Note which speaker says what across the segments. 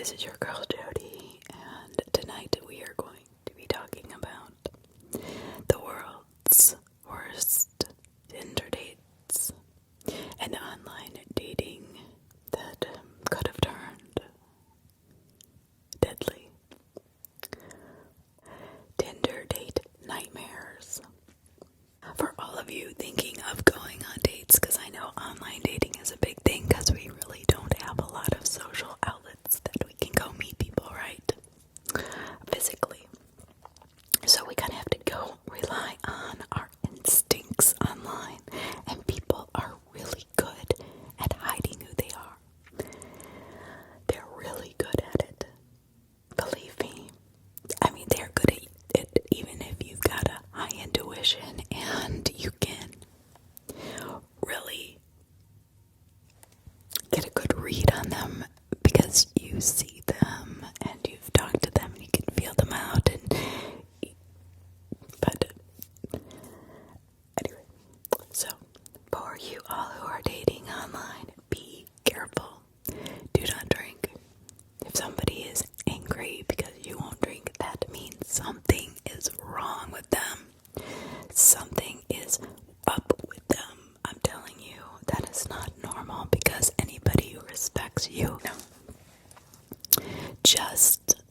Speaker 1: This is your girl Jody, and tonight we are going to be talking about the world's worst Tinder dates and online dating that could have turned deadly. Tinder date nightmares. For all of you thinking of going on dates, because I know online dating is a big thing because we really don't have a lot of social outlets that we can go meet people, right? Physically. So we kind of have to go rely on our instincts online, and people are really good at hiding who they are. They're really good at it. Believe me. I mean, they're good at it even if you've got a high intuition and you can really get a good read on them because you see them and you've talked to them and you can feel them out. But anyway, so for you all who are dating online, be careful. Do not drink. If somebody is angry because you won't drink, that means something is wrong with them. Something is up with them. I'm telling you, that is not normal because anybody who respects you, just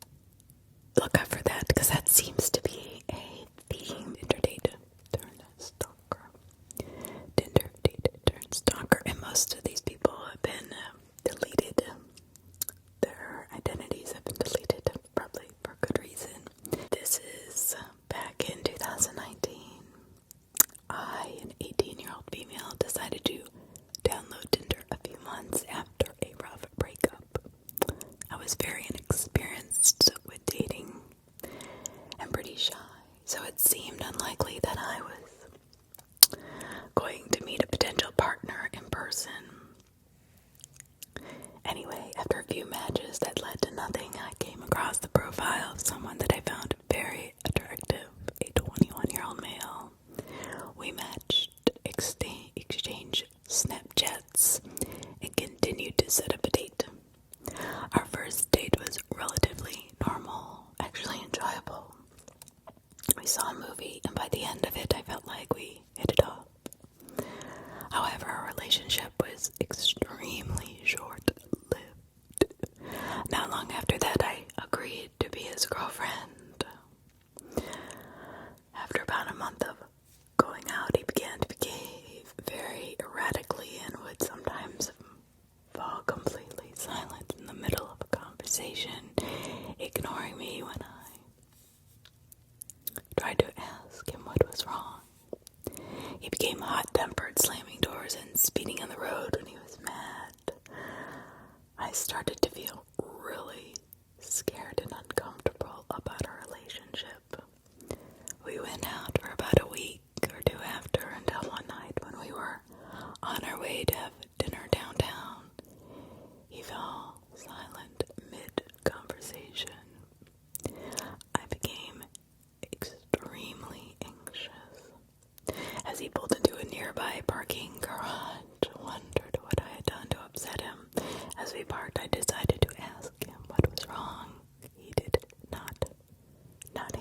Speaker 1: look out for that because that seems to be a theme. Tinder date turned stalker. Tinder date turned stalker. And most of these people have been deleted. Their identities have been deleted, probably for good reason. This is back in 2019. I, an 18-year-old female, decided to download Tinder a few months after a rough breakup. I was very inexperienced with dating and pretty shy, so it seemed unlikely that I was going to meet a potential partner in person. Anyway, after a few matches that led to nothing, I came across the profile of someone that I found very attractive, a 21-year-old male. We matched, exchanged Snapchats, and continued to set up a date. Our first date was relatively normal, actually enjoyable. We saw a movie, and by the end of it, I felt like we hit it off. However, our relationship was extremely short-lived. Not long after that, I agreed to be his girlfriend. After about a month of going out, he began to behave very erratically and would sometimes fall completely silent in the middle of a conversation, ignoring me when I tried to ask him what was wrong. He became hot-tempered, slamming doors and speeding on the road when he was mad. I started to feel really scared and uncomfortable about our relationship. We went out for about a week or two after until one night when we were on our way to have dinner downtown. He fell silent mid-conversation. I became extremely anxious. As he pulled into a nearby parking garage, wondered what I had done to upset him. As we parked, I decided to ask him what was wrong. He did not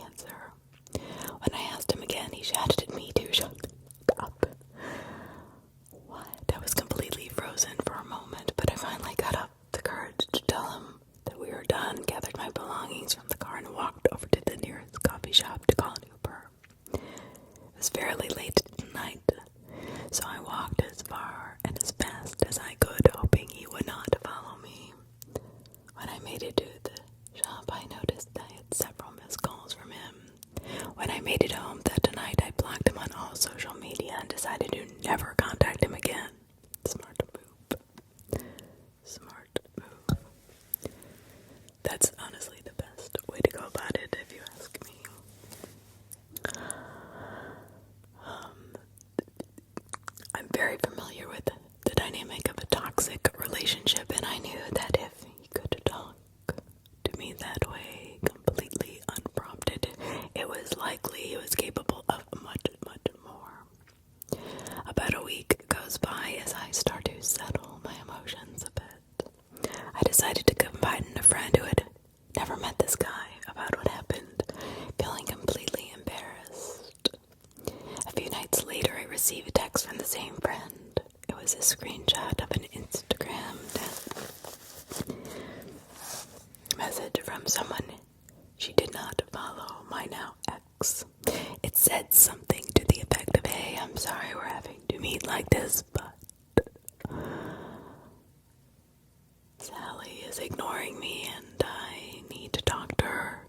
Speaker 1: answer. When I asked him again, he shouted at me to shut up. What? I was completely frozen for a moment, but I finally got up the courage to tell him that we were done, gathered my belongings from the car, and walked over to the nearest coffee shop to call an Uber. It was fairly late at night, so I walked as far and as fast as I could, hoping he would not follow me. When I made it to the shop, I noticed I had several missed calls from him. When I made it home that night, I blocked him on all social media and decided to never contact him again. Smart move. Smart move. That's honestly the best way to go about it, if you ask me. I'm very familiar with the dynamic of a toxic relationship, and I knew that if he could talk to me that way, completely unprompted, it was likely he was capable of much, much more. About a week goes by as I start to settle my emotions a bit. I decided to confide in a friend who was ignoring me and I need to talk to her.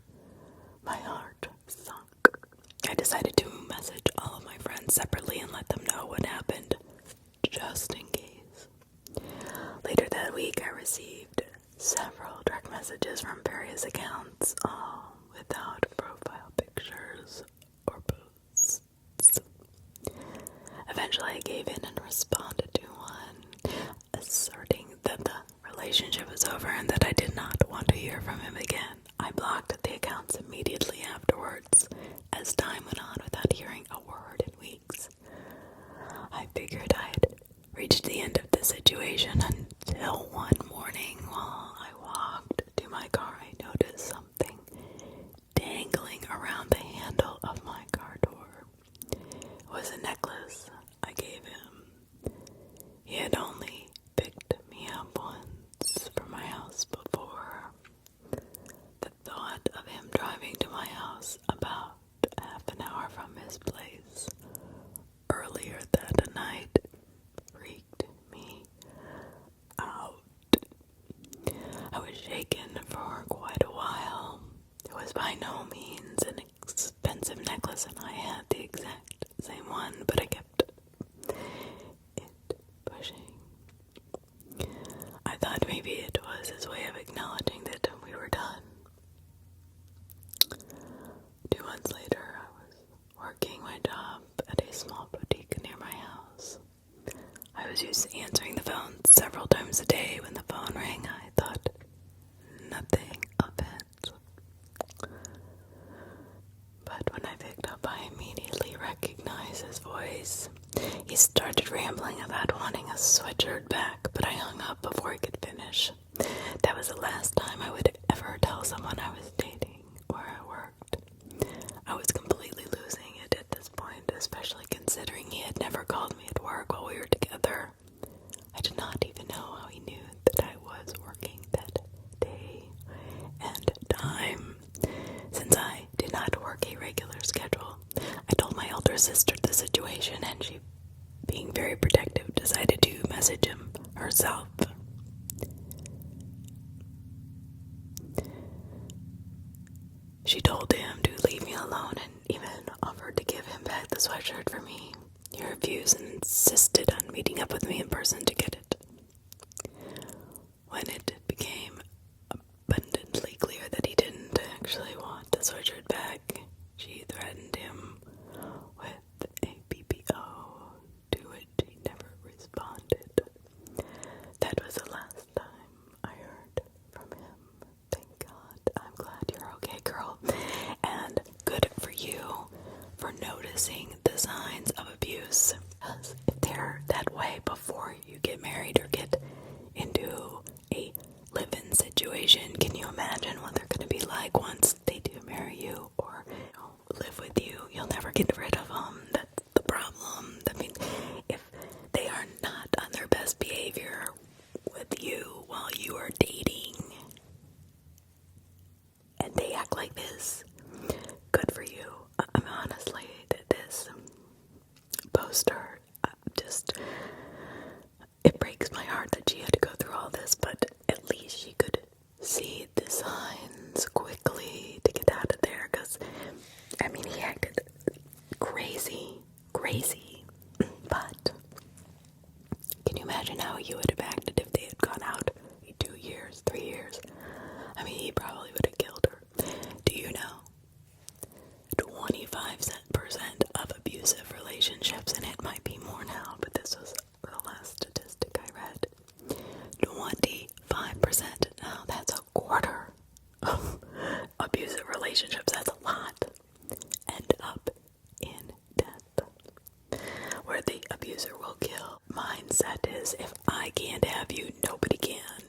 Speaker 1: My heart sunk. I decided to message all of my friends separately and let them know what happened, just in case. Later that week, I received several direct messages from various accounts, all without profile pictures or posts. Eventually, I gave in and responded to one, asserting that the relationship was over and that I did not want to hear from him again. I blocked the accounts immediately afterwards, as time went on without hearing a word in weeks. I figured I had reached the end of the situation until one morning while I walked to my car, I noticed something dangling around the handle of my car door. It was a necklace I gave him. He had only picked me up once from my house before. The thought of him driving to my house about half an hour from his place earlier that night freaked me out. I was shaken for quite a while. It was by no means an expensive necklace, and I had the exact same one, but I kept it pushing. I thought maybe it was his way of acknowledging that we were done. 2 months later, I was working my job at a small boutique near my house. I was used to answering the phone several times a day. When the phone rang, I thought nothing of it. But when I picked up, I immediately recognized his voice. He started rambling about wanting a sweatshirt back, but I hung up before he could finish. That was the last time I would ever tell someone I was dating where I worked. I was completely losing it at this point, especially considering he had never called me at work while we were together. I did not even know how he knew that I was working that day and time, since I did not work a regular schedule. I told my elder sister the situation, and she, being very protective, decided to message him herself. She told him to leave me alone and even offered to give him back the sweatshirt for me. He refused and insisted on meeting up with me in person to get it. When it became abundantly clear that he didn't actually want the sweatshirt back, she threatened him with a PPO, to which he never responded. That was the last time I heard from him. Thank God. I'm glad you're okay, girl. And good for you for noticing the signs of abuse. Because if they're that way before you get married or get into a live-in situation, can you imagine what they're going to be like once they do marry you or live with you? You'll never get rid of them. That's the problem. I mean, if they are not on their best behavior with you while you are dating and they act like this, good for you. I mean, honestly, this poster it breaks my heart that she had to go through all this, but at least she could see the signs quickly to get out of there, because, I mean, he acted crazy, but can you imagine how he would have acted if they had gone out 2 years, 3 years? I mean, he probably would have killed her. Do you know 25% of abusive relationships, and it might be more now, but this was the last statistic I read, 25%, now that's a quarter of abusive relationships, that's a lot, end up in death, where the abuser will kill. Mindset is, if I can't have you, nobody can,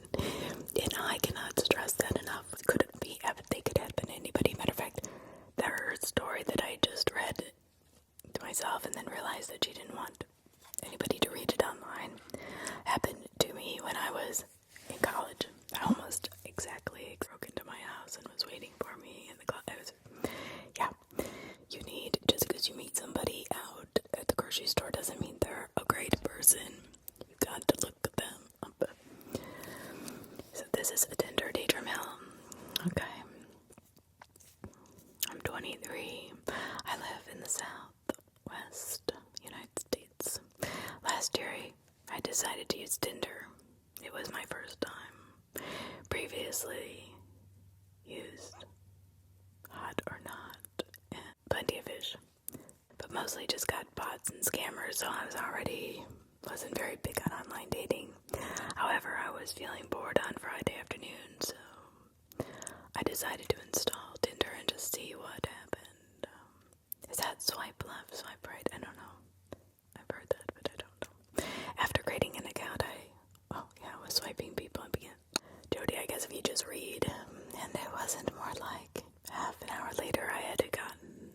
Speaker 1: and I cannot stress that enough. They could have been anybody. Matter of fact, her story that I just read to myself and then realized that she didn't want anybody to read it online happened to me when I was in college. I almost exactly broke into my house and was waiting for me in the closet. Just because you meet somebody out at the grocery store doesn't mean they're a great person. You got to look them up. So this is a Tinder obviously used, hot or not, and plenty of fish. But mostly just got bots and scammers, so I wasn't very big on online dating. However, I was feeling bored on Friday afternoon, so I decided to install Tinder and just see what happened. Is that swipe left, swipe right? I don't know. I've heard that, but I don't know. After creating an account, I was swiping people and began. Jody, I guess if you just read, and it wasn't more like half an hour later I had gotten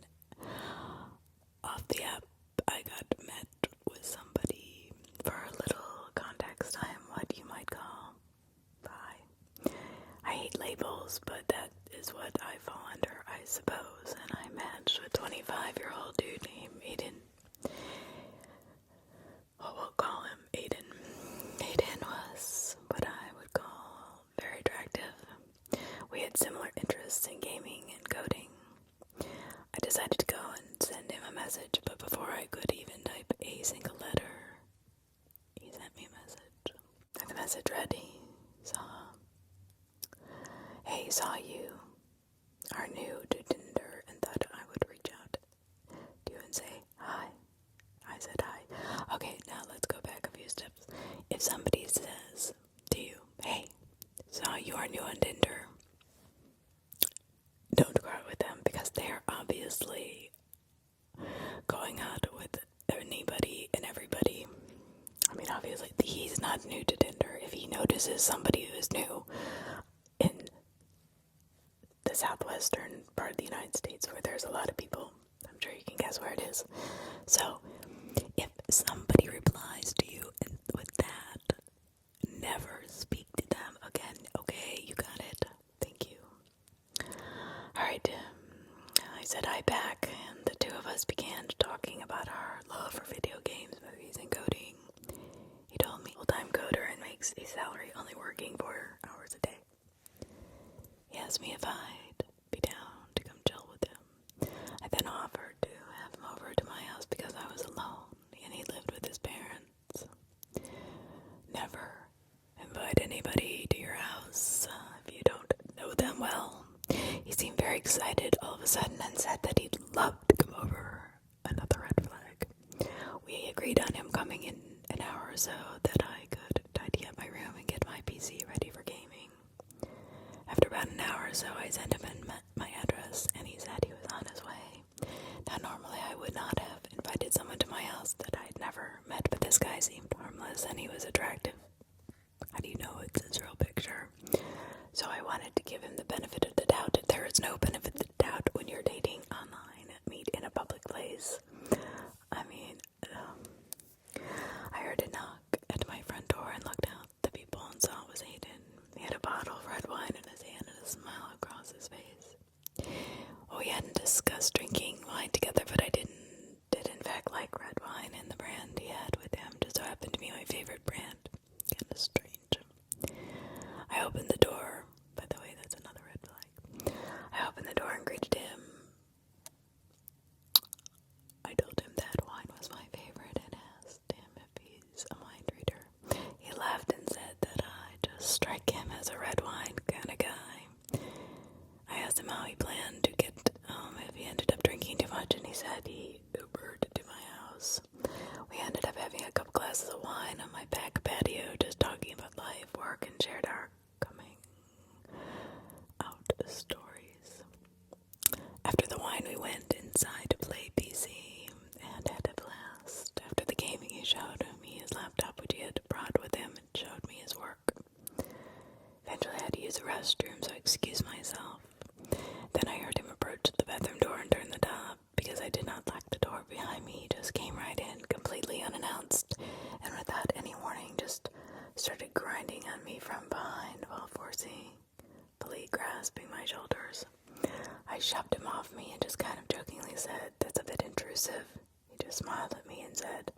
Speaker 1: off the app. I got met with somebody for a little context time, what you might call bi. I hate labels, but that is what I fall under, I suppose, and I matched with a 25-year-old dude named Aiden. Well, we'll call him Aiden. Aiden was what I would call very attractive. We had similar interests in gaming and coding. I decided to go and send him a message, but before I could even type a single letter, he sent me a message. And the message read, Hey, saw you are new to Tinder and thought I would reach out to you and say hi. I said hi. Okay, now let's go back a few steps. If somebody says to you, hey, saw you are new on Tinder, don't go out with them because they're obviously going out with anybody and everybody. I mean, obviously, he's not new to Tinder. If he notices somebody who is new in the southwestern part of the United States where there's a lot of people, I'm sure you can guess where it is. So, if somebody replies to you with that, never speak to them again. Okay, you got it. Thank you. Alright, I said hi back, and the two of us began talking about our love for video games, movies, and coding. He told me full-time coder and makes a salary only working 4 hours a day. He asked me if I'd be down to come chill with him. I then offered to have him over to my house because I was alone, and he lived with his parents. Never invite anybody to your house if you don't know them well. He seemed very excited all of a sudden and said that he'd love to come over. Another red flag. We agreed on him coming in an hour or so that I could tidy up my room and get my PC ready for gaming. After about an hour or so, I sent him my address, and he said he was on his way. Now, normally I would not have invited someone to my house that I'd never met, but this guy seemed harmless and he was attractive. How do you know it's his real picture? So I wanted to give him the benefit of the doubt. There is no benefit of the doubt when you're dating online. Meet in a public place. I mean, I heard a knock at my front door and looked out the people and saw it was Aiden. He had a bottle of red wine in his hand and a smile across his face. Well, we hadn't discussed drinking wine together, but I did in fact like red wine, and the brand he had with him just so happened to be my favorite brand. Kind of strange. I opened the door. By the way, that's another red flag. I opened the door and greeted him. I told him that wine was my favorite and asked him if he's a mind reader. He laughed and said that I just strike him as a red wine kind of guy. I asked him how he planned to get home if he ended up drinking too much, and he said he Ubered to my house. We ended up having a couple glasses of wine on my back patio, just talking about life, work, and shared our coming out stories. After the wine, we went inside to play PC and had a blast. After the gaming, he showed me his laptop, which he had brought with him, and showed me his work. Eventually, I had to use the restroom, so I excused myself. Then I heard him approach the bathroom door and turn the knob. Because I did not lock the door behind me, he just came right in, completely unannounced, and without any warning, just started grinding on me from behind while forcibly grasping my shoulders. I shoved him off me and just kind of jokingly said, "That's a bit intrusive." He just smiled at me and said,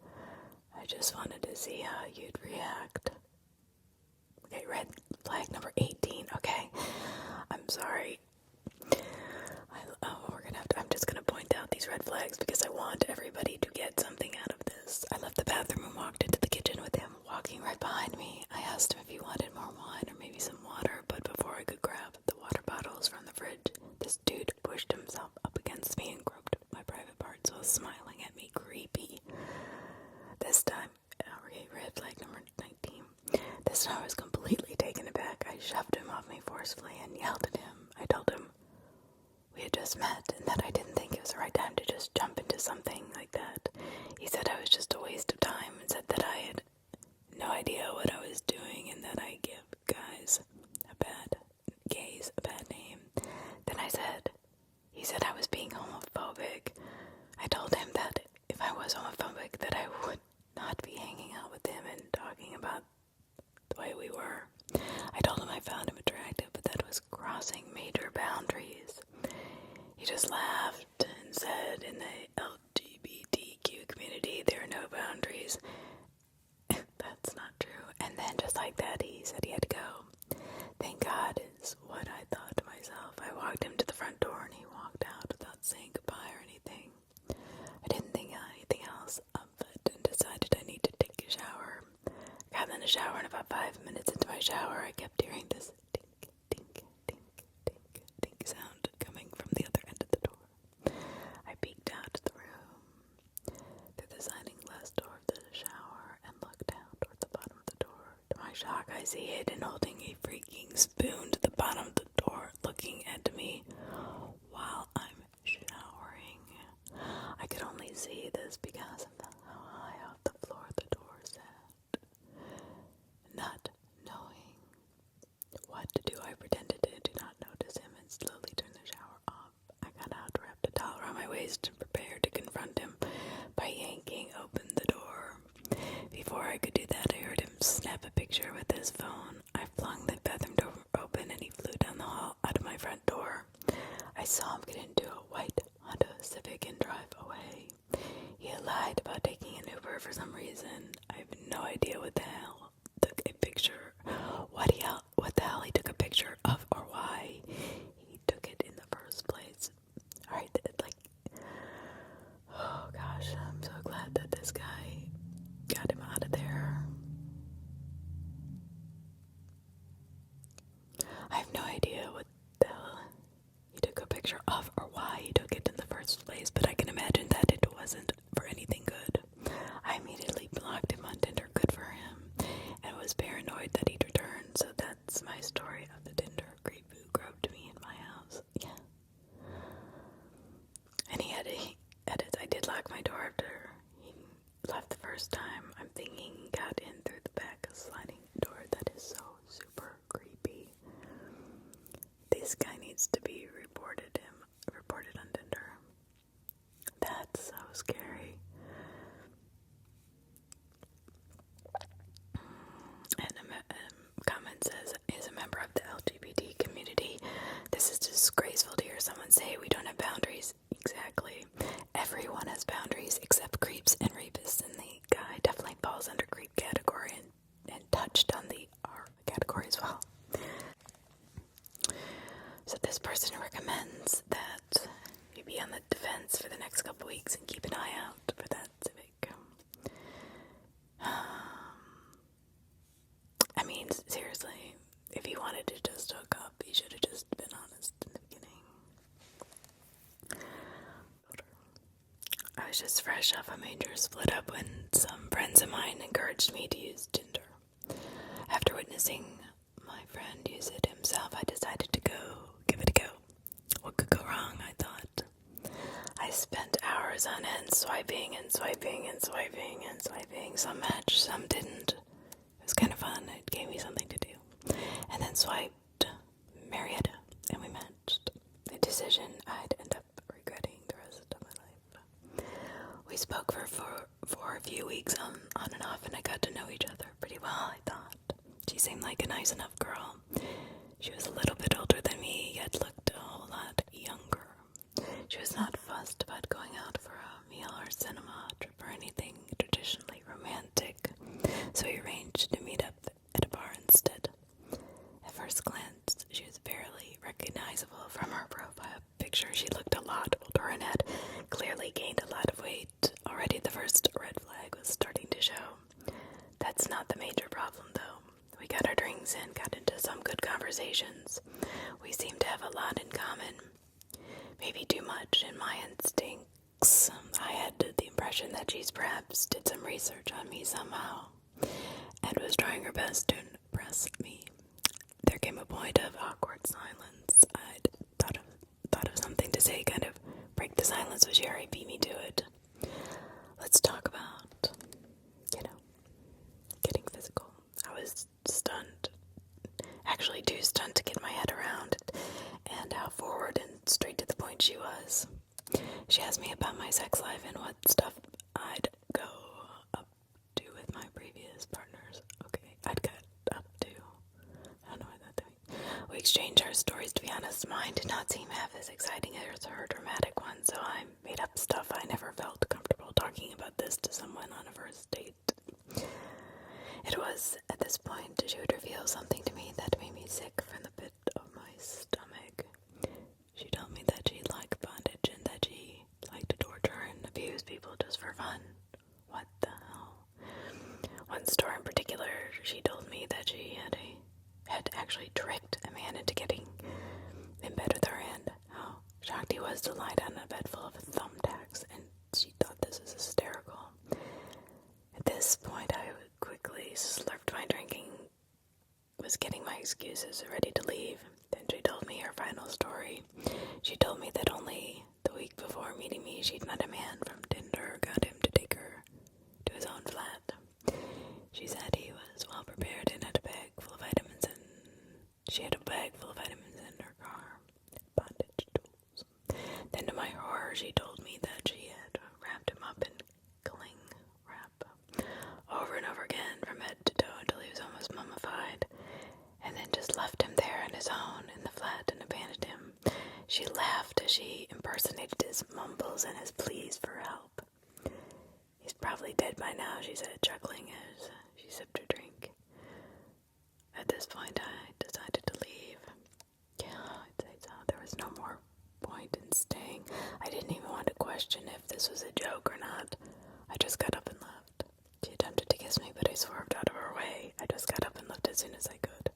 Speaker 1: "I just wanted to see how you'd react." Okay, red flag number 18. Okay, I'm sorry. I'm just gonna point out these red flags because I want everybody to get something out of this. I left the bathroom and walked into the kitchen with him, walking right behind me. I asked him if he wanted more wine or maybe some water, but before I could forcefully and yelled at him. I told him we had just met and that I didn't think it was the right time to just jump into something like that. He said I was just a waste of time and said that I had no idea what I was doing and that I give gays a bad name. Then he said I was being homophobic. I told him that if I was homophobic that I would not be hanging out with him and talking about the way we were. I told him I found him attractive, but that was crossing major boundaries. He just laughed and said in the LGBTQ community there are no boundaries. That's not true. And then just like that he said he had to go. Thank God is what I thought to myself. I walked him to the front door and he walked out without saying goodbye or anything. I didn't think anything else of it and decided I need to take a shower. I got in the shower and about 5 minutes into my shower I kept hearing this tink, tink, tink, tink, tink sound coming from the other end of the door. I peeked out of the room through the sliding glass door of the shower and looked down toward the bottom of the door. To my shock, I see Hayden holding a freaking spoon to the bottom of the door, looking at me while I'm showering. I could only see this because of how high off the floor the door sat. Not knowing what to do, I pretended to do not notice him and slowly turned the shower off. I got out, wrapped a towel around my waist, and prepared to confront him by yanking open the door. Before I could do that, I heard him snap a picture with his phone. I flung the bathroom door open and he flew down the hall out of my front door. I saw him get into a white Honda Civic and drive away. He had lied about taking an Uber for some reason. I have no idea what the hell took a picture. What the hell he took a picture of or why he took it in the first place. Alright, oh gosh, I'm so glad that this guy got him out of there. I have no idea what the hell he took a picture of or why he took it in the first place, but I can imagine that it wasn't for anything good. I immediately blocked him on Tinder, good for him, and was paranoid that he'd return, so that's my story of the Tinder creep who groped me in my house. Yeah. And I did lock my door after he left the first time. I'm thinking he got in through the back sliding door. That is so super creepy. This guy needs to be reported on Tinder. That's so scary. And a comment says, is a member of the LGBT community. This is disgraceful to hear someone say we don't have boundaries. Exactly. Everyone has boundaries except creeps and rapists, and the guy definitely falls under creep category and touched on the R category as well. So this person recommends that you be on the defense for the next couple weeks and keep an eye out for that Civic. I mean, seriously, if he wanted to just hook up, he should have just been honest in the beginning. I was just fresh off a major split up when some friends of mine encouraged me to use Tinder. After witnessing my friend use it himself, I decided to give it a go. What could go wrong, I thought. I spent hours on end swiping and swiping and swiping and swiping. Some matched, some didn't. It was kind of fun. It gave me something to do. And then swiped Marietta, and we matched. A decision I'd end up regretting the rest of my life. We spoke for a few weeks on and off, and I got to know each other pretty well, I thought. She seemed like a nice enough girl. She was a little bit older than me, yet looked a whole lot younger. She was not fussed about going out for a meal or cinema trip or anything traditionally romantic, so we arranged to meet up at a bar instead. At first glance, she was barely recognizable from her profile picture. She looked a lot older and had clearly gained a lot of weight. Already the first red flag was starting to show. That's not the major problem, though. We got our drinks and got into some good conversations. We seemed to have a lot in common. Maybe too much in my instincts. I had the impression that she's perhaps did some research on me somehow and was trying her best to impress me. There came a point of awkward So Jerry beat me to it. Let's talk about, getting physical. I was stunned. Actually too stunned to get my head around it, and how forward and straight to the point she was. She asked me about my sex life and what stuff I'd go up to with my previous partners. Okay, I'd got up to. I don't know what that means. We exchanged our stories. To be honest, mine did not seem half as exciting as her dramatic one, so I made up stuff. I never felt comfortable talking about this to someone on a first date. It was at this point she would reveal something to me that made me sick from the pit of my stomach. She told me that she liked bondage and that she liked to torture and abuse people just for fun. What the hell? One story in particular, she told me that she had actually tricked a man into getting in bed with her, and how shocked he was to lie down in a bed full of thumbtacks, and she thought this was hysterical. At this point, I quickly slurped my drinking, was getting my excuses, ready to leave. Then she told me her final story. She told me that only the week before meeting me, she'd met a man from Tinder, got him to take her to his own flat. She said he was well prepared and had a bag full of vitamins, and she had a bag full of vitamins in her car, bondage tools. Then to my horror, she told me that she had wrapped him up in cling wrap over and over again from head to toe until he was almost mummified, and then just left him there on his own in the flat and abandoned him. She laughed as she impersonated his mumbles and his pleas for help. He's probably dead by now, she said, chuckling as she sipped her drink. At this point, I decided to leave. Yeah, I'd say so. There was no more point in staying. I didn't even want to question if this was a joke or not. I just got up and left. She attempted to kiss me, but I swerved out of her way. I just got up and left as soon as I could.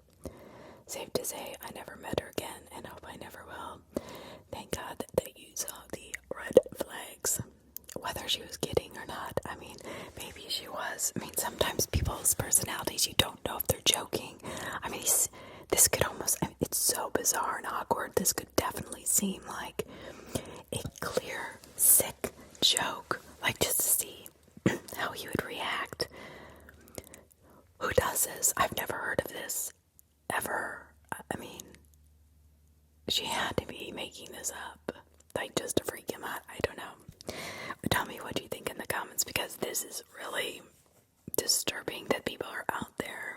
Speaker 1: Safe to say, I never met her again, and hope I never will. Thank God that you saw the red flags. Whether she was kidding or not, I mean, maybe she was. I mean, sometimes people's personalities, you don't know if they're joking. I mean, this could almost, it's so bizarre and awkward. This could definitely seem like a clear, sick joke. Like, just to see how he would react. Who does this? I've never heard of this, ever. I mean, she had to be making this up. Like, just to freak him out. I don't know. Tell me what you think in the comments, because this is really disturbing that people are out there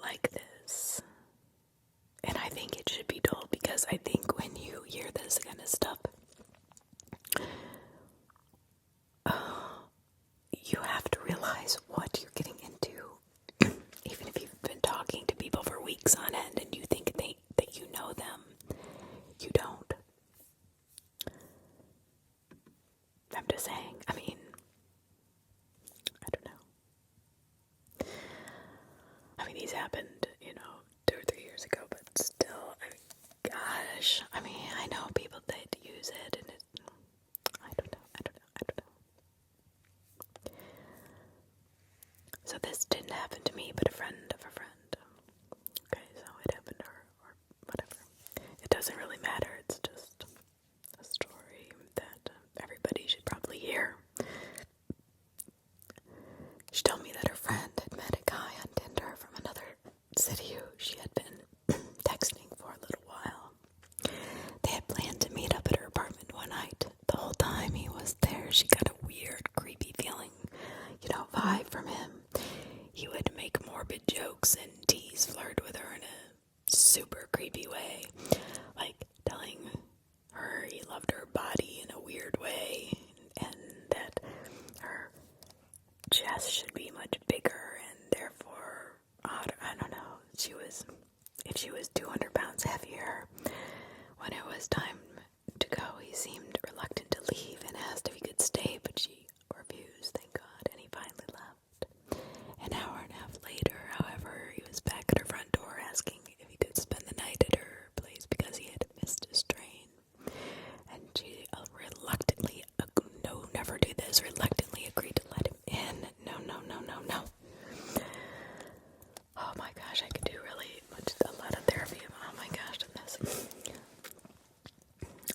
Speaker 1: like this. And I think it should be told, because I think when you hear this kind of stuff, you have to realize what you're getting into. Even if you've been talking to people for weeks on end and you think that you know them, you don't. I'm just saying, I mean, I don't know. I mean, these happened, 2 or 3 years ago, but still, gosh, I mean, I know people that use it, and I don't know. So this didn't happen to me, but a friend of a friend. Okay, so it happened to her, or whatever. It doesn't really matter, it's just a story that everybody should probably hear. She told me that her friend had met a guy on Tinder from another city who she had been texting for a little while. They had planned to meet up at her apartment one night. The whole time he was there, she got a weird, creepy feeling, vibe from him. He would make morbid jokes and tease, flirt with her in a super creepy way, like telling her he loved her body in a weird way, and that her chest should be much bigger, and therefore, I don't know, if she was 200 pounds heavier. When it was time to go, he seemed reluctant to leave and asked if he could stay, but she refused, thank God, and he finally left. An hour and a half later, however, he was back at her front door asking if he could spend the night at her place because he had missed his train. And she reluctantly, no, never do this, reluctantly agreed to let him in. No. Oh my gosh, I could do a lot of therapy. Oh my gosh, on this.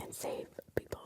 Speaker 1: And save people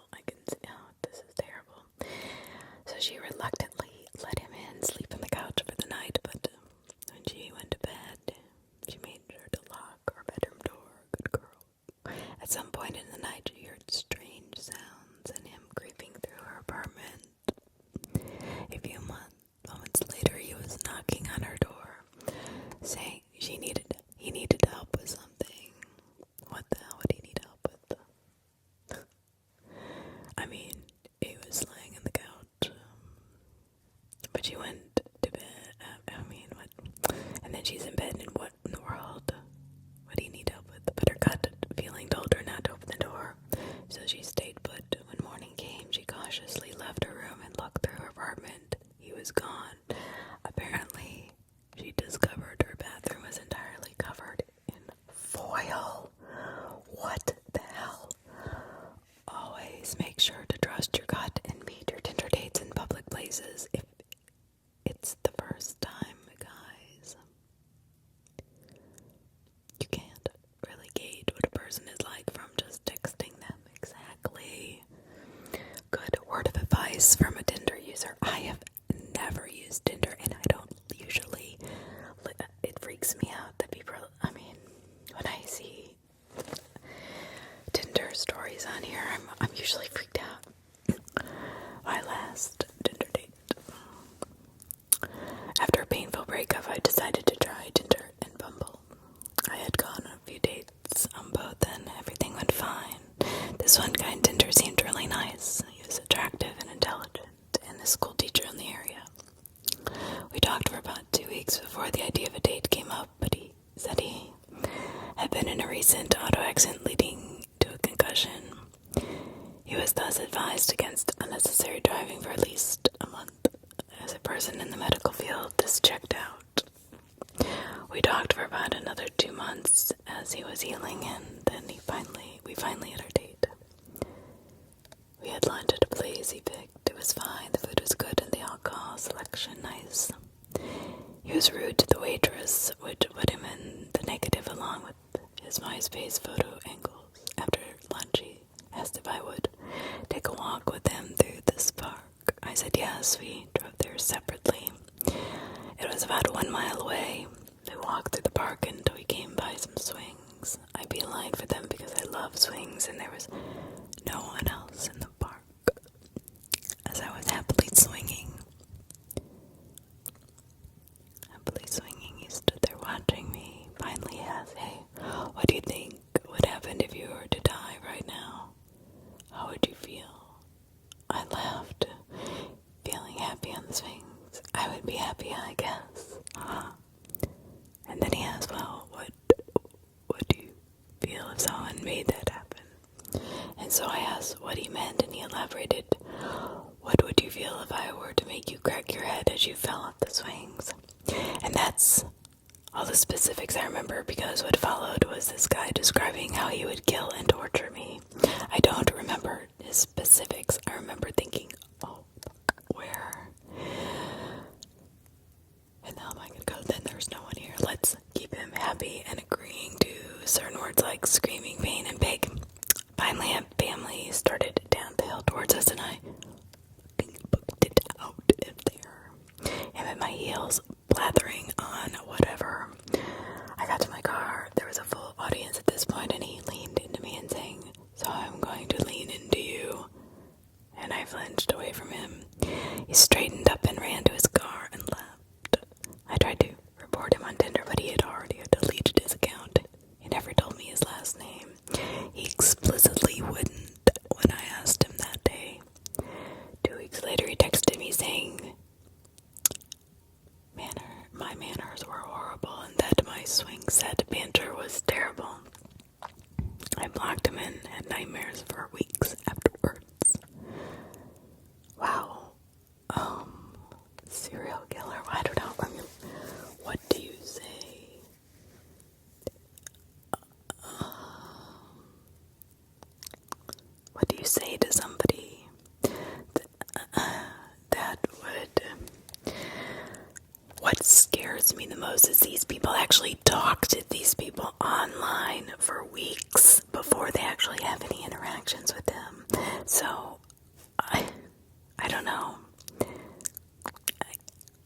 Speaker 1: usually freaked out. My last Tinder date. After a painful breakup, I decided to try Tinder and Bumble. I had gone on a few dates on both and everything went fine. This one guy in Tinder seemed really nice. He was attractive and intelligent and a school teacher in the area. We talked for about 2 weeks before the idea of a date came up, but he said he had been in a recent auto accident leading to a concussion. He was thus advised against unnecessary driving for at least a month. As a person in the medical field, this checked out. We talked for about another 2 months as he was healing, and then we finally had our date. We had lunch at a place he picked. It was fine, the food was good, and the alcohol selection nice. He was rude to the waitress, which put him in the negative along with his MySpace photo angles. After lunch, he asked if I would take a walk with him through this park. I said yes. We drove there separately. It was about 1 mile away. We walked through the park until we came by some swings. I beelined for them because I love swings, and there was no one else in the park. As I was happily swinging, he stood there watching me. Finally he asked, "Hey, what do you think would happen if you were to die right now? How would you feel?" I laughed, feeling happy on the swings. I would be happy, I guess. And then he asked, "Well, what do you feel if someone made that happen?" And so I asked what he meant, and he elaborated, "What would you feel if I were to make you crack your head as you fell off the swings?" And that's all the specifics I remember, because what followed was this guy describing how he would kill and torture me. I don't remember his specifics. I remember thinking, oh, where? And how am I going to go? Then there's no one here. Let's keep him happy, and agreeing to certain words like screaming, pain, and pig. Finally, a family started down the hill towards us, and I booked it out there. And with my heels blathering on whatever, I got to my car. There was a full audience at this point, and he leaned into me and saying, "So I'm going to lean into you." And I flinched away from him. He straightened up and ran to his car and left. I tried to report him on Tinder, but he had already deleted his account. He never told me his last name. He explicitly wouldn't when I asked him that day. 2 weeks later, he texted me saying, my manners were horrible and that my swing set banter was terrible. I blocked him and had nightmares for weeks afterwards. Wow. Serial killer. I don't know. What do you say? What do you say to somebody that would... What scares me the most is these people actually talk to these people online for weeks before they actually have any interactions with them. So, I don't know.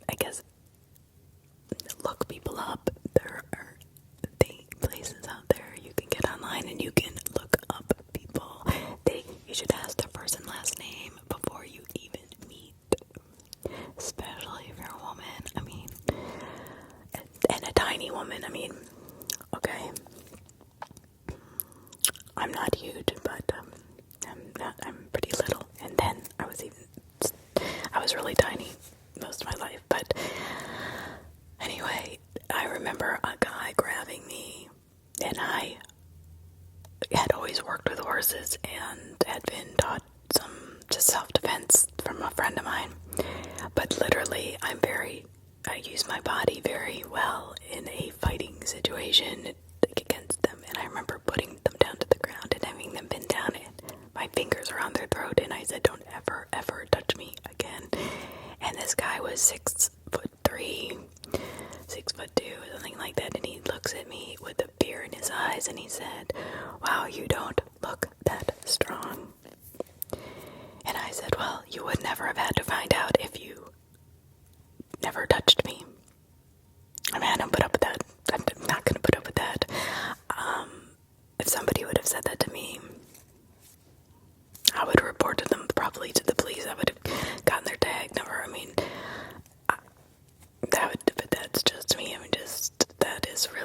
Speaker 1: I guess look people up. There are places out there you can get online and you can look up people. You should ask their first and last name before you even meet. Especially if you're a woman. I mean, and a tiny woman. I mean, okay. I'm not huge, but I'm pretty little. And then I was really tiny most of my life. But anyway, I remember a guy grabbing me, and I had always worked with horses and had been taught some just self-defense from a friend of mine. But literally, I use my body very well in a fighting situation against them. And I remember putting them down to the ground and having them bend down and my fingers around their throat. And I said, "Don't ever, ever touch me again." And this guy was 6'3", 6'2", something like that. And he looks at me with a fear in his eyes and he said, "Wow, you don't look that strong." And I said, "Well, you would never have had to find out if you never touched me." I mean, I don't put up with that. I'm not going to put up with that. If somebody would have said that to me, I would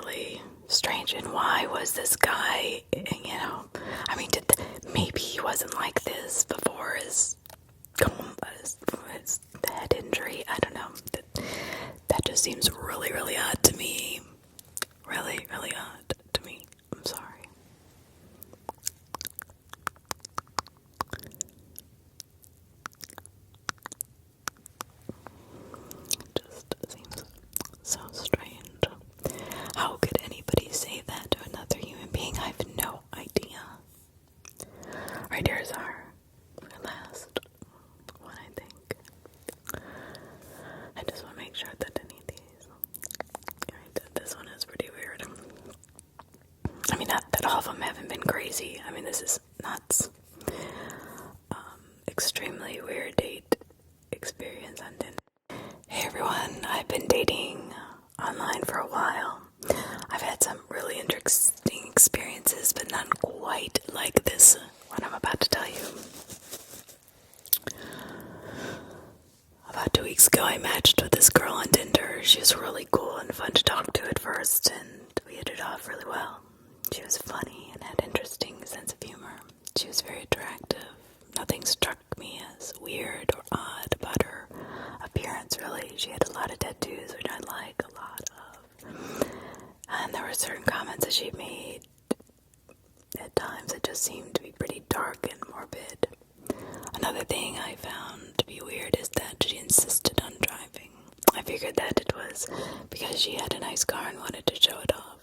Speaker 1: really strange. And why was this guy, I mean, maybe he wasn't like this before his head injury. I don't know. That just seems really, really odd to me. Really, really odd to me. I'm sorry. It just seems so strange. How could anybody say that to another human being? I have no idea. Alright, here's our last one, I think. I just want to make sure that any of these. Alright, this one is pretty weird. I mean, not that all of them haven't been crazy. I mean, this is nuts. Extremely weird date experience on Tinder. Hey everyone, I've been dating online for a while. I've had some really interesting experiences, but not quite like this one I'm about to tell you. About 2 weeks ago, I matched with this girl on Tinder. She was really cool and fun to talk to at first, and we hit it off really well. She was funny and had an interesting sense of humor. She was very attractive. Nothing struck me as weird or odd about her appearance, really. She had a lot of tattoos, which I like a lot of. And there were certain comments that she made at times that just seemed to be pretty dark and morbid. Another thing I found to be weird is that she insisted on driving. I figured that it was because she had a nice car and wanted to show it off,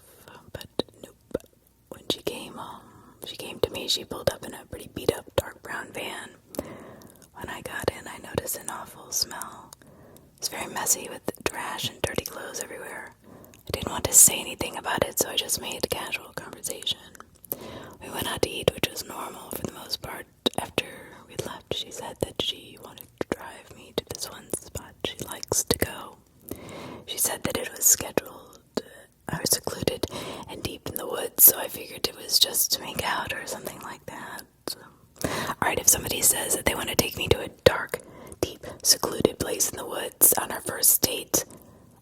Speaker 1: but nope. When she came to me, she pulled up in a pretty beat up dark brown van. When I got in, I noticed an awful smell. It was very messy with trash and dirty clothes everywhere. I didn't want to say anything about it, so I just made casual conversation. We went out to eat, which was normal for the most part. After we left, she said that she wanted to drive me to this one spot she likes to go. She said that it was scheduled. I was secluded and deep in the woods, so I figured it was just to make out or something like that. Alright, if somebody says that they want to take me to a dark, deep, secluded place in the woods on our first date,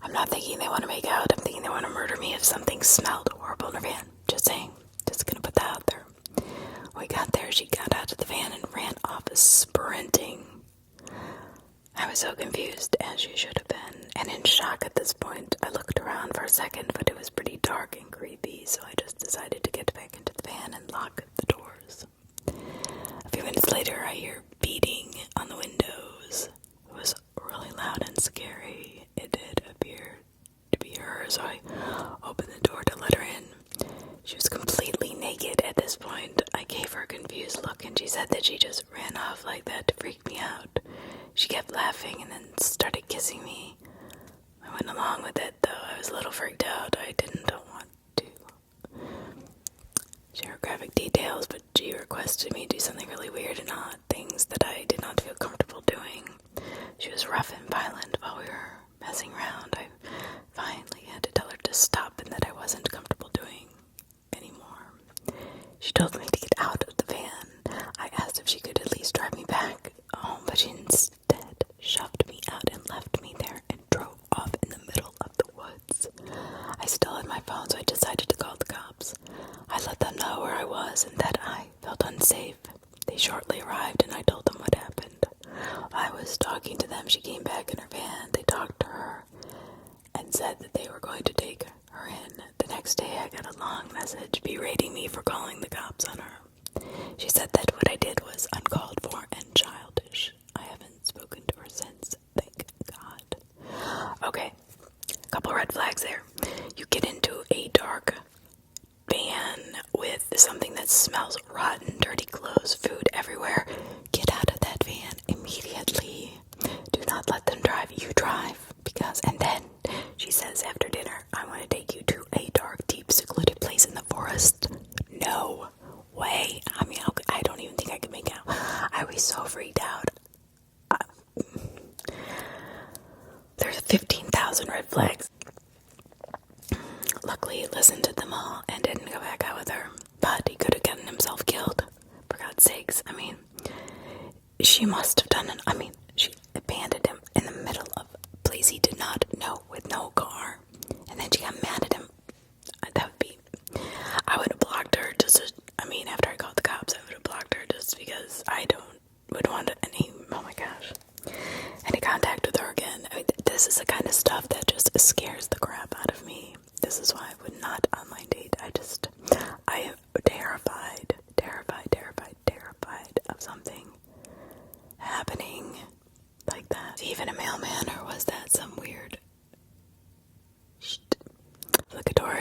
Speaker 1: I'm not thinking they want to make out. I'm thinking they want to murder me if something smelled horrible in her van. Just saying. Just gonna put that out there. When we got there, she got out of the van and ran off sprinting. I was so confused, as she should have been, and in shock at this point. I looked around for a second, but it was pretty dark and creepy, so I just decided to get back into the van and lock the doors. A few minutes later, I hear beating on the windows. It was really loud and scary. It did appear to be her, so I opened the door to let her in. She was completely naked at this point. I gave her a confused look, and she said that she just ran off like that to freak me out. She kept laughing and then started kissing me. I went along with it, though I was a little freaked out. I didn't want to share graphic details, but she requested me do something really weird and odd, things that I did not feel comfortable doing. She was rough and violent while we were messing around. I finally had to tell her to stop and that I wasn't comfortable doing anymore. She told me to get out of the van. I asked if she could at least drive me back home, but she instead shoved me out and left me there and drove off in the middle of the woods. I still had my phone, so I decided to call the cops. I let them know where I was and that I felt unsafe. They shortly arrived and I told them what happened. While I was talking to them, she came back in her van. They talked to her and said that they were going to take her in. The next day I got a long message berating me for calling the cops on her. She said that what I did was uncalled for and childish. I haven't spoken to her since, thank God. Okay, a couple red flags there. You get into a dark van with something that smells rotten, dirty clothes, food everywhere. Get out of that van immediately. Do not let them drive. You drive. And then she says after dinner, I want to take you to a dark, deep, secluded place in the forest. No way. I mean, I don't even think I could make out. I was so freaked out. There's 15,000 red flags. Luckily, he listened to them all and didn't go back out with her. But he could have gotten himself killed. For God's sakes. I mean, she must have done it. I mean, she abandoned him in the middle of a place he did not know with no car. And then she got mad at him.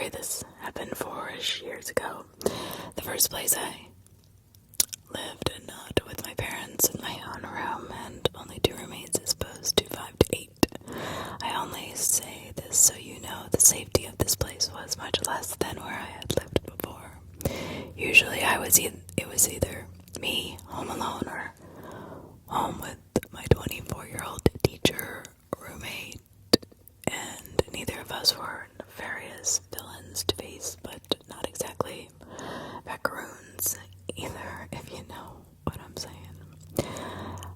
Speaker 1: story. This happened 4-ish years ago. The first place I lived, not with my parents, in my own room, and only 2 roommates as opposed to 5 to 8. I only say this so you know the safety of this place was much less than where I had lived before. Usually it was either me home alone or home with my 24-year-old teacher roommate, and neither of us were nefarious villains to face, but not exactly macaroons either, if you know what I'm saying.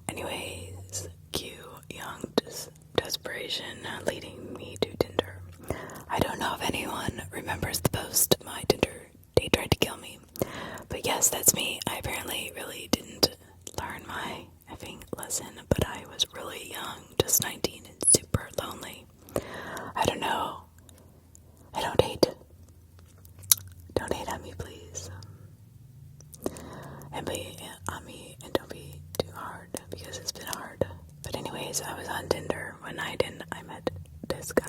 Speaker 1: Anyways, cue young desperation leading me to Tinder. I don't know if anyone remembers the post, "My Tinder date tried to kill me." But yes, that's me. I apparently really didn't learn my effing lesson, but I was really young, just 19 and super lonely. I don't know. I don't hate. Don't hate on me, please. And be on me, and don't be too hard, because it's been hard. But anyways, I was on Tinder one night and I met this guy.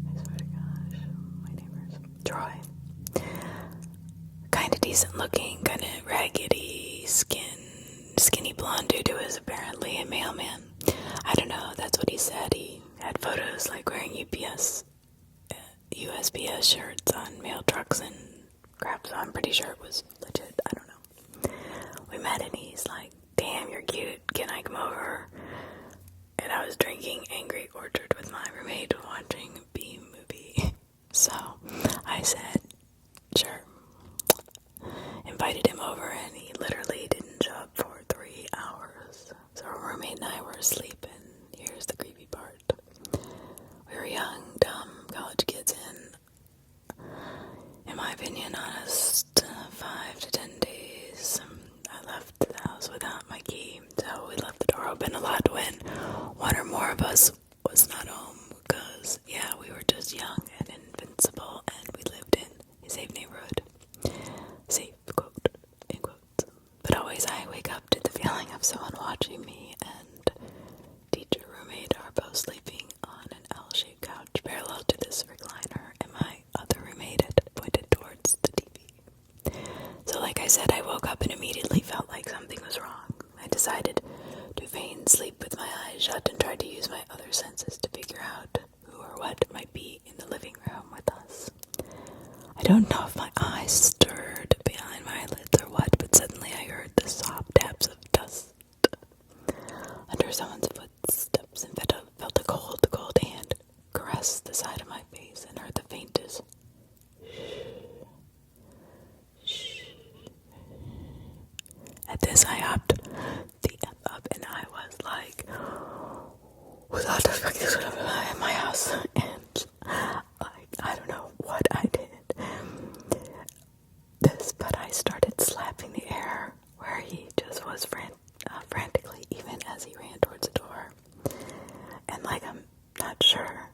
Speaker 1: I swear to gosh, my neighbors. Troy. Kinda decent looking, kinda raggedy skinny blonde dude who was apparently a mailman. I don't know, that's what he said. He had photos like wearing USPS shirts on mail trucks and crap, so I'm pretty sure it was legit. I don't know. We met and he's like, "Damn, you're cute. Can I come over?" And I was drinking Angry Orchard with my roommate watching B movie. So I said, sure. Invited him over and he literally didn't show up for 3 hours. So our roommate and I were asleep, and here's the creepy part. We were young, dumb college kids, and in my opinion, honest, 5 to 10 days, I left the house without my key. So we left the door open a lot when one or more of us was not home, because yeah, we were just young and invincible, and we lived in a safe neighborhood. Safe, quote, in quotes. But always I wake up to the feeling of someone watching me, and teacher roommate are both sleeping on an L-shaped couch parallel to this recliner, and my other roommate had pointed towards the TV. So like I said, I woke up and immediately felt like something was wrong. I decided to feign sleep with my eyes shut and tried to use my other senses to figure out who or what might be in the living room with us. I don't know if my eyes stirred behind my eyelids or what, but suddenly I heard the soft taps of dust under someone's footsteps and felt a cold hand caress the side of my face and heard the faintest shh. At this, I hopped the F up and I was like, what the fuck is going on in my house? And I don't know what I did. But I started slapping the air where he just was frantically, even as he ran towards the door. And like, I'm not sure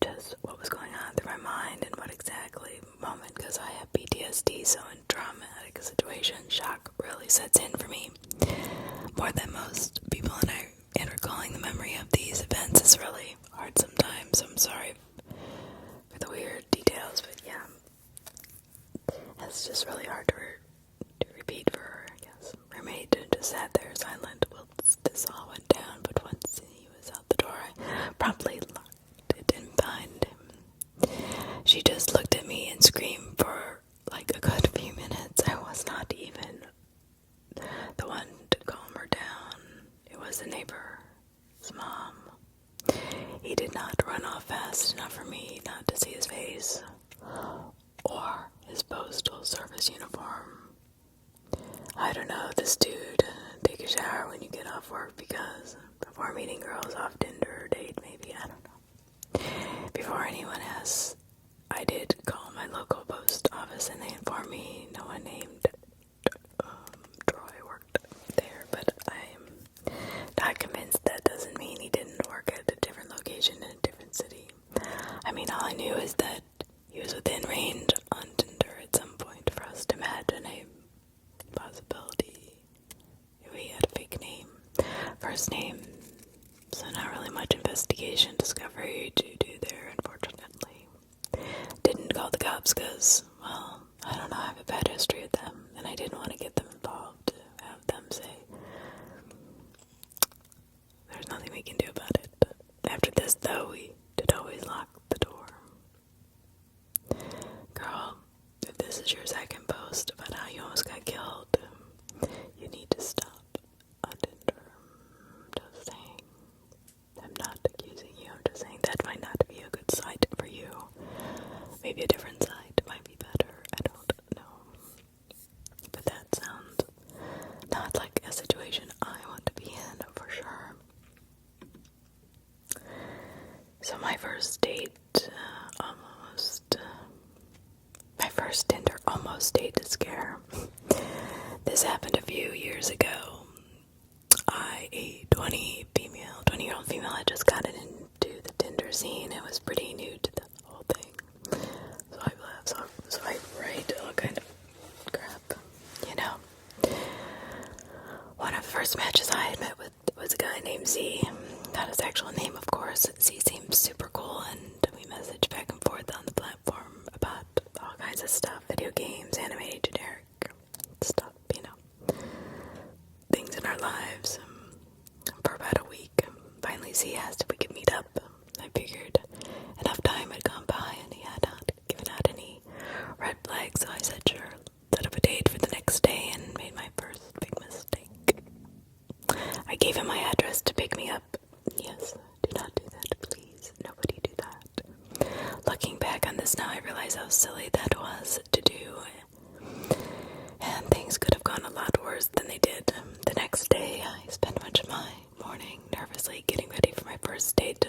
Speaker 1: just what was going on through my mind and what exactly moment, because I have PTSD, so in traumatic situations, shock really sets in for me more than most people, and recalling the memory of these events is really hard sometimes. I'm sorry for the weird details, but yeah, it's just really hard to repeat for her, I guess. Roommate just sat there silent while this all went down, but once he was out the door, I promptly locked it in behind him. She just looked at me and screamed for like a good few minutes. I was not even the one to calm her down. It was the neighbor's mom. He did not run off fast enough for me not to see his face or his postal service uniform. I don't know, this dude, take a shower when you get off work, because before meeting girls off Tinder or date, maybe, I don't know. Before anyone asks, I did call my local post office and they informed me no one named Troy worked there, but I am not convinced that doesn't mean he didn't work at a different location in a different city. I mean, all I knew is that he was within range on Tinder at some point for us to imagine a possibility if he had a fake name. First name So not really much investigation discovery to do there, unfortunately. Didn't call the cops because, well, I don't know, I have a bad history with them, and I didn't want to get them involved to have them say, there's nothing we can do about it. After this, though, we did always lock the door. Girl, if this is your second post about how you almost got killed, you need to stop on Tinder. Just saying. I'm not accusing you, I'm just saying that might not be a good site for you. Maybe a different site might be better, I don't know. But that sounds not like a situation I want to be in, for sure. So my first date, my first Tinder almost date scare. This happened a few years ago. A 20-year-old female had just gotten into the Tinder scene and was pretty new to the whole thing. Swipe right, all kind of crap, you know. One of the first matches I had met with was a guy named Z. Not his actual name, of course. Z seemed super cool, and we messaged back and forth on the platform about all kinds of stuff. Video games, anime, generic stuff, you know. Things in our lives. For about a week. Finally, Z asked if we could meet up. I figured enough time had gone by and he had not given out any red flags, so I said sure. Set up a date for the next day and made my first big mistake. I gave him my address to pick me up. Yes, do not do that, please. Nobody do that. Looking back on this now, I realize how silly that was to do. And things could have gone a lot worse than they did. The next day, I spent much of my morning nervously getting ready for my first date.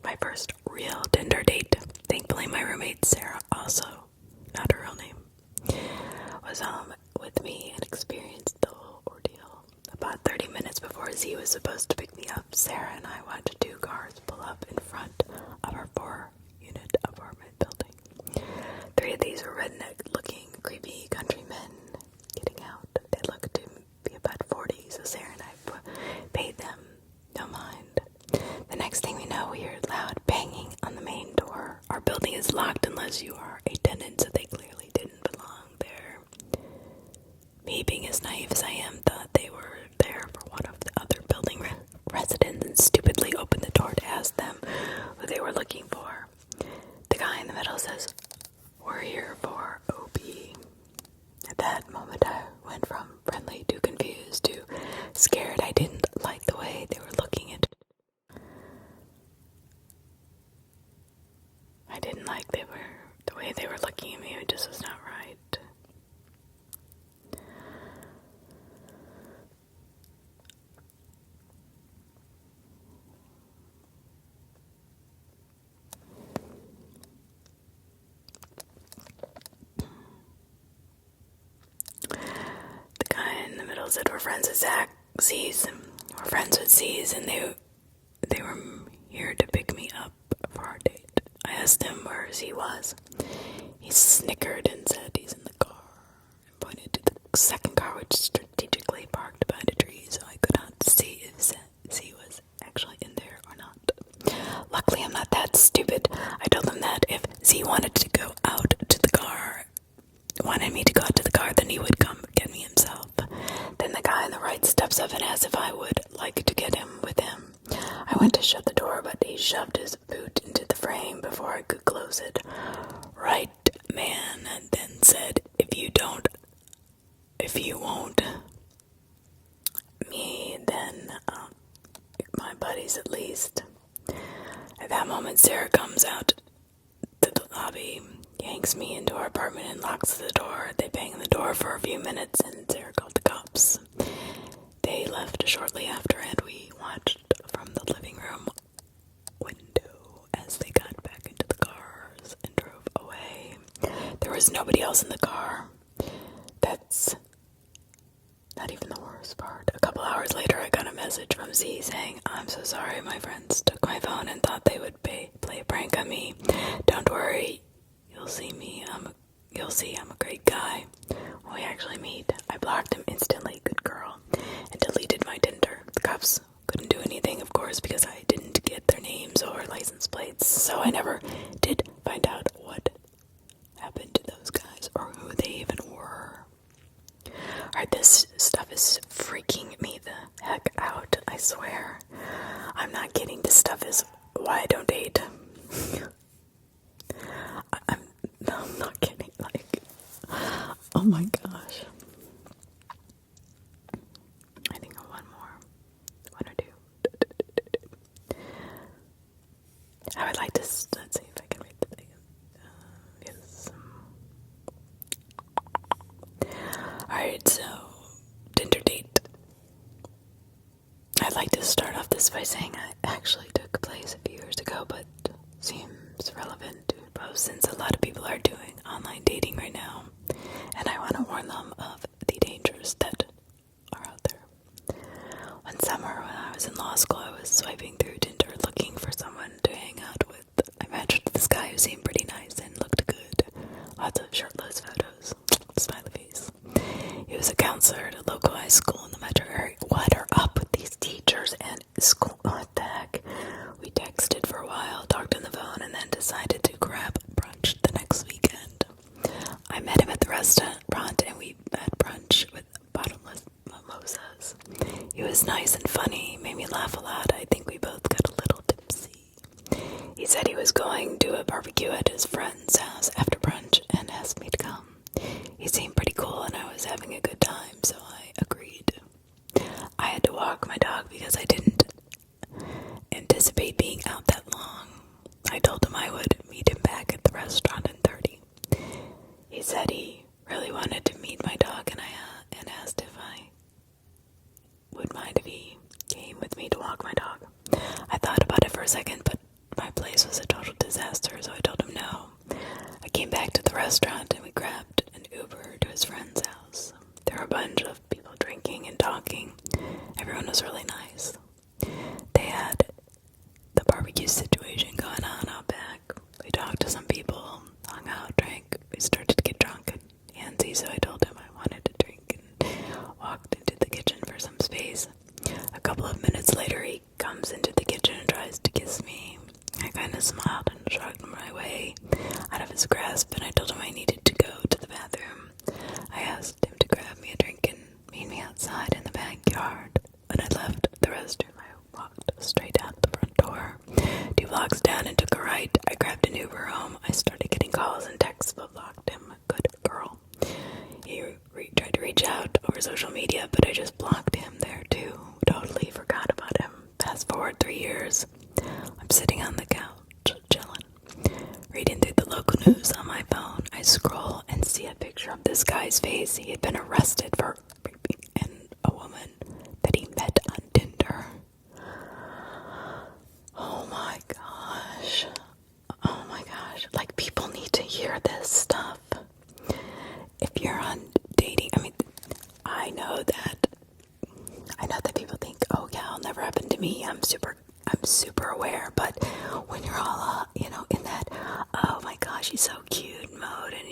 Speaker 1: My first real Tinder date. Thankfully, my roommate, Sarah, also, not her real name, was home with me and experienced the whole ordeal. About 30 minutes before Z was supposed to pick me up, Sarah and I watched 2 cars pull up in front of our 4-unit apartment building. 3 of these were redneck-looking, creepy countrymen getting out. They looked to be about 40, so Sarah and I paid them no mind. The next thing we know, we heard loud banging on the main door. Our building is locked unless you are a tenant, so they clearly didn't belong there. Me, being as naive as I am, thought they were there for one of the other building residents and stupidly opened the door to ask them who they were looking for. The guy in the middle says, "We're here for OP." At that moment, I went from friendly to confused to scared. I didn't like the way they were looking at me. The way they were looking at me. It just was not right. The guy in the middle said, "We're friends with Z's. We're friends with Z's, and they were here to pick me up for our date." I asked him where Z was. He snickered and said he's in the car, and pointed to the second car, which strategically parked behind a tree, so I could not see if Z was actually in there or not. Luckily, I'm not that stupid. I told him that if Z wanted me to go out to the car, then he would come get me himself. Then the guy on the right steps up and asks if I would like to get him with him. I went to shut the door, but he shoved his boot into the frame before I could close it. "Right, man," and then said, if you won't me, then my buddies at least. At that moment, Sarah comes out to the lobby, yanks me into our apartment and locks the door. They bang on the door for a few minutes and Sarah called the cops. They left shortly after and we watched from the living room window as they got back into the cars and drove away. There was nobody else in the car. That's not even the worst part. A couple hours later, I got a message from Z saying, "I'm so sorry, my friends took my phone and thought they would play a prank on me. Don't worry, you'll see I'm a great guy. When we actually meet." I blocked him instantly, good girl, and deleted my Tinder. The cops couldn't do anything, of course, because I not kidding. This stuff is why I don't date. I'm not kidding. Like, oh my gosh. I think one more. One or two. I would like to, let's see if I can read the thing. Yes. Alright, so, Tinder date. I'd like to start off this by saying it actually took place a few years ago, but seems relevant to both since a lot of people are doing online dating right now, and I want to warn them of the dangers that are out there. One summer when I was in law school, I was swiping through Tinder looking for someone to hang out with. I matched with this guy who seemed pretty nice and looked good. Lots of shirtless photos. Smiley face. He was a counselor at a local high school in the metro area. What are up with these teachers and school? What the heck? We texted for a while, talked on the phone, and then decided to grab brunch the next weekend. I met him at the restaurant and we had brunch with bottomless mimosas. He was nice and funny, made me laugh a lot. I think we both got a little tipsy. He said he was going to a barbecue at his friend's house after brunch and asked me to come. He seemed pretty cool and I was having a good time, so I agreed. I had to walk my dog because I didn't anticipate being out that long. I told him I would meet him back at the restaurant in 30. He said he really wanted to meet my dog and asked if I would mind if he came with me to walk my dog. I thought about it for a second, but my place was a total disaster, so I told him no. I came back to the restaurant and we grabbed an Uber to his friend's house. There were a bunch of people drinking and talking. Everyone was really nice. They had the barbecue situation going on out back. We talked to some people, hung out, drank. We started to get drunk and antsy, so I told him I wanted to drink and walked into the kitchen for some space. A couple of minutes later, he comes into the kitchen and tries to kiss me. I kind of smiled and shrugged my way out of his grasp, and I told him I needed to go to the bathroom. I asked him to grab me a drink and meet me outside in the backyard. When I left the restroom, I walked straight out the front door. 2 blocks down and took a right. I grabbed an Uber home. I started getting calls and texts, but blocked him. Good girl. He tried to reach out over social media, but I just blocked him there too. Totally forgot about him. Fast forward 3 years. I'm sitting on the couch, chilling, reading through the local news on my phone. I scroll and see a picture of this guy's face. He had been arrested for raping a woman that he met on Tinder. Oh my gosh. Oh my gosh. Like, people need to hear this stuff. If you're on dating, I know that people think, oh yeah, it'll never happen to me. I'm super aware, but when you're all, in that, oh my gosh, he's so cute mode, and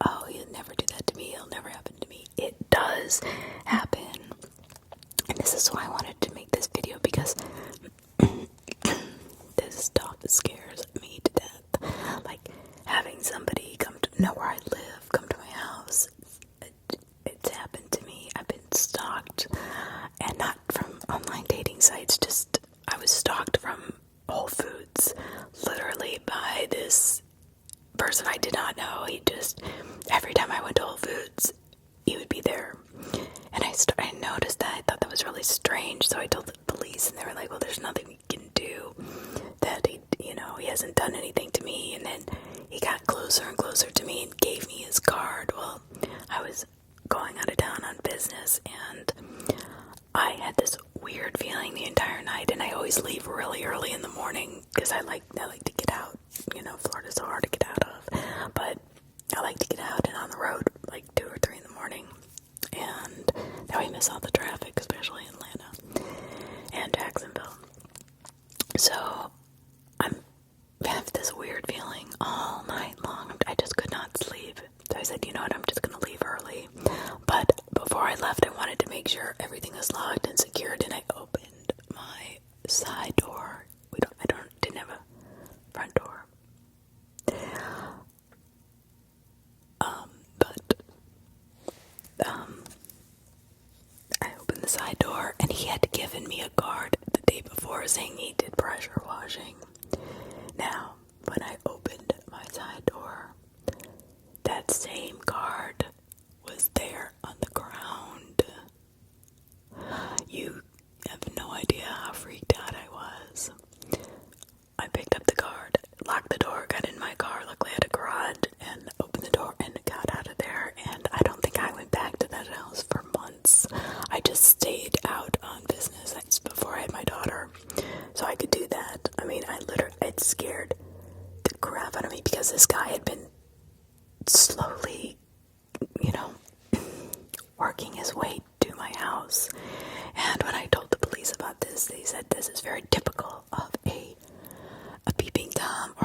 Speaker 1: oh, he'll never do that to me, it'll never happen to me. It does happen. And this is why I wanted to make this video, because this stuff scares me to death. Like, having somebody come to know where I live, come to my house, it's happened to me. I've been stalked, and not from online dating sites, just I was stalked from Whole Foods, literally by this person I did not know. He just, every time I went to Whole Foods, he would be there. And I noticed that. I thought that was really strange, so I told the police, and they were like, well, there's nothing we can do, that he hasn't done anything to me. And then he got closer and closer to me and gave me his card. Well, I was going out of town on business, and I had this weird feeling the entire night, and I always leave really early in the morning because I like to get out. Florida's so hard to get out of, but I like to get out and on the road like 2 or 3 in the morning, and now we miss all the traffic, especially in Atlanta and Jacksonville. So I have this weird feeling all night long. I just could not sleep. So I said, you know what, I'm just gonna leave early. But before I left, I wanted to make sure everything was locked and secured, and I opened my side door. Didn't have a front door. I opened the side door, and he had given me a card the day before saying he did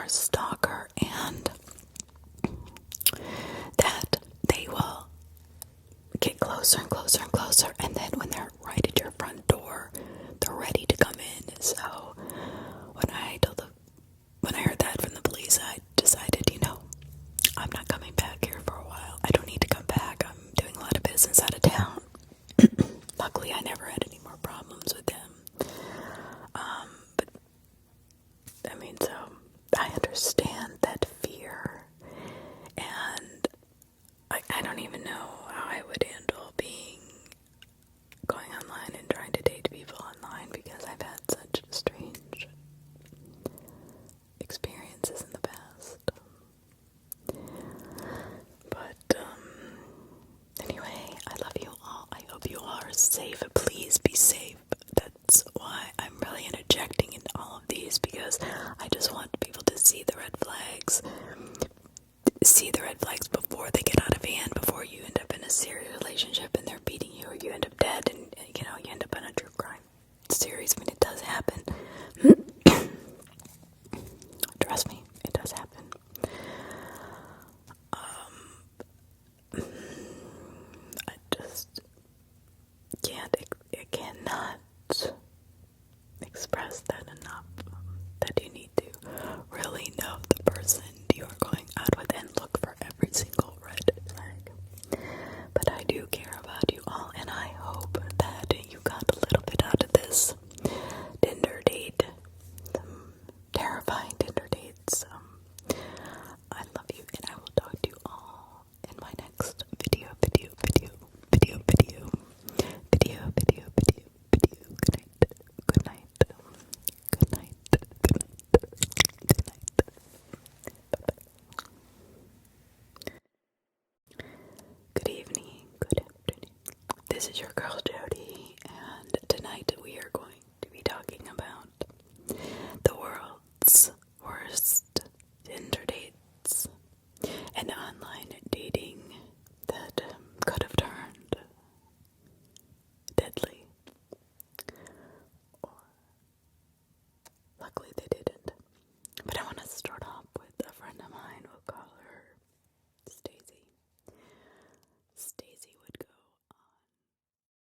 Speaker 1: a stalker and that they will get closer and closer and closer, and then